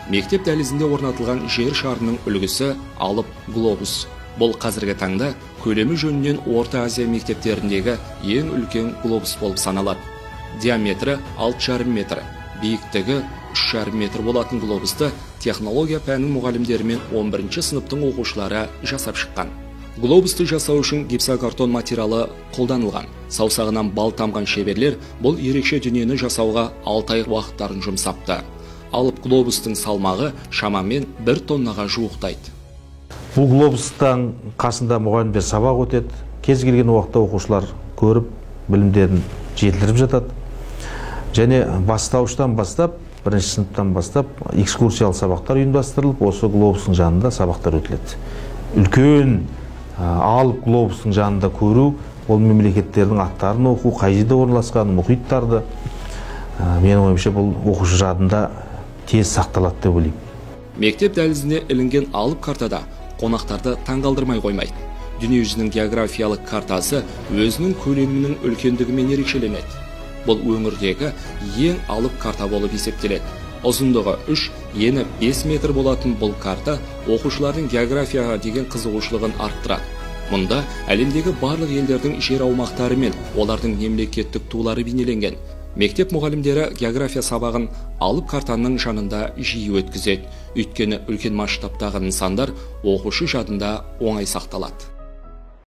Мектеп дәлізінде орнатылған жер шарының үлгісі алып глобус. Бұл қазіргі таңда көлемі жөнінен Орта Азия мектептеріндегі ең үлкен глобус болып саналады. Диаметрі 6,5 метр, биіктігі 3,5 метр болатын глобусты технология пәнінің мұғалімдері мен 11-ші сыныптың оқушылары жасап шыққан. Глобусты жасау үшін гипсокартон материалы қолданылған. Саусағынан бал тамған шеберлер бұл ерекше дүниені жасауға 6 ай уақыттарын жұмсапты. Алып глобустың салмағы шамамен 1 тоннаға жуықтайды. Бұл глобустан қасында мұғалімдер сабақ өтеді. Кез келген уақытта оқушылар көріп, білімдерін жетілдіріп жатады. Және бастауыштан бастап, бірінші сыныптан бастап, экскурсиялық сабақтар ұйымдастырылып, осы глобустың жанында сабақтар өтіледі. Үлкен алып глобустың жанында көру, ол мемлекеттердің аттарын оқу, қай жерде орналасқан мұхиттарды, менің ойымша бұл оқушы жадында тез сақталады деп ойлаймын. Мектеп дәлізіне ілінген алып картада қонақтарды таңғалдырмай қоймайды. Дүниежүзінің географиялық картасы өзінің көлемінің үлкендігімен ерекшеленеді. Бұл өңірдегі ең алып карта болып есептеледі. Ұзындығы 3, ені 5 метр болатын бұл карта оқушылардың географияға деген қызығушылығын арттырады. Мұнда әлемдегі барлық елдердің жер аумақтары мен олардың мемлекеттік тулары бейнеленген. Мектеп мұғалімдері география сабағын алып картаның жанында жиі өткізеді. Өйткені үлкен масштабтағы нысандар оқушы жадында оңай сақталады.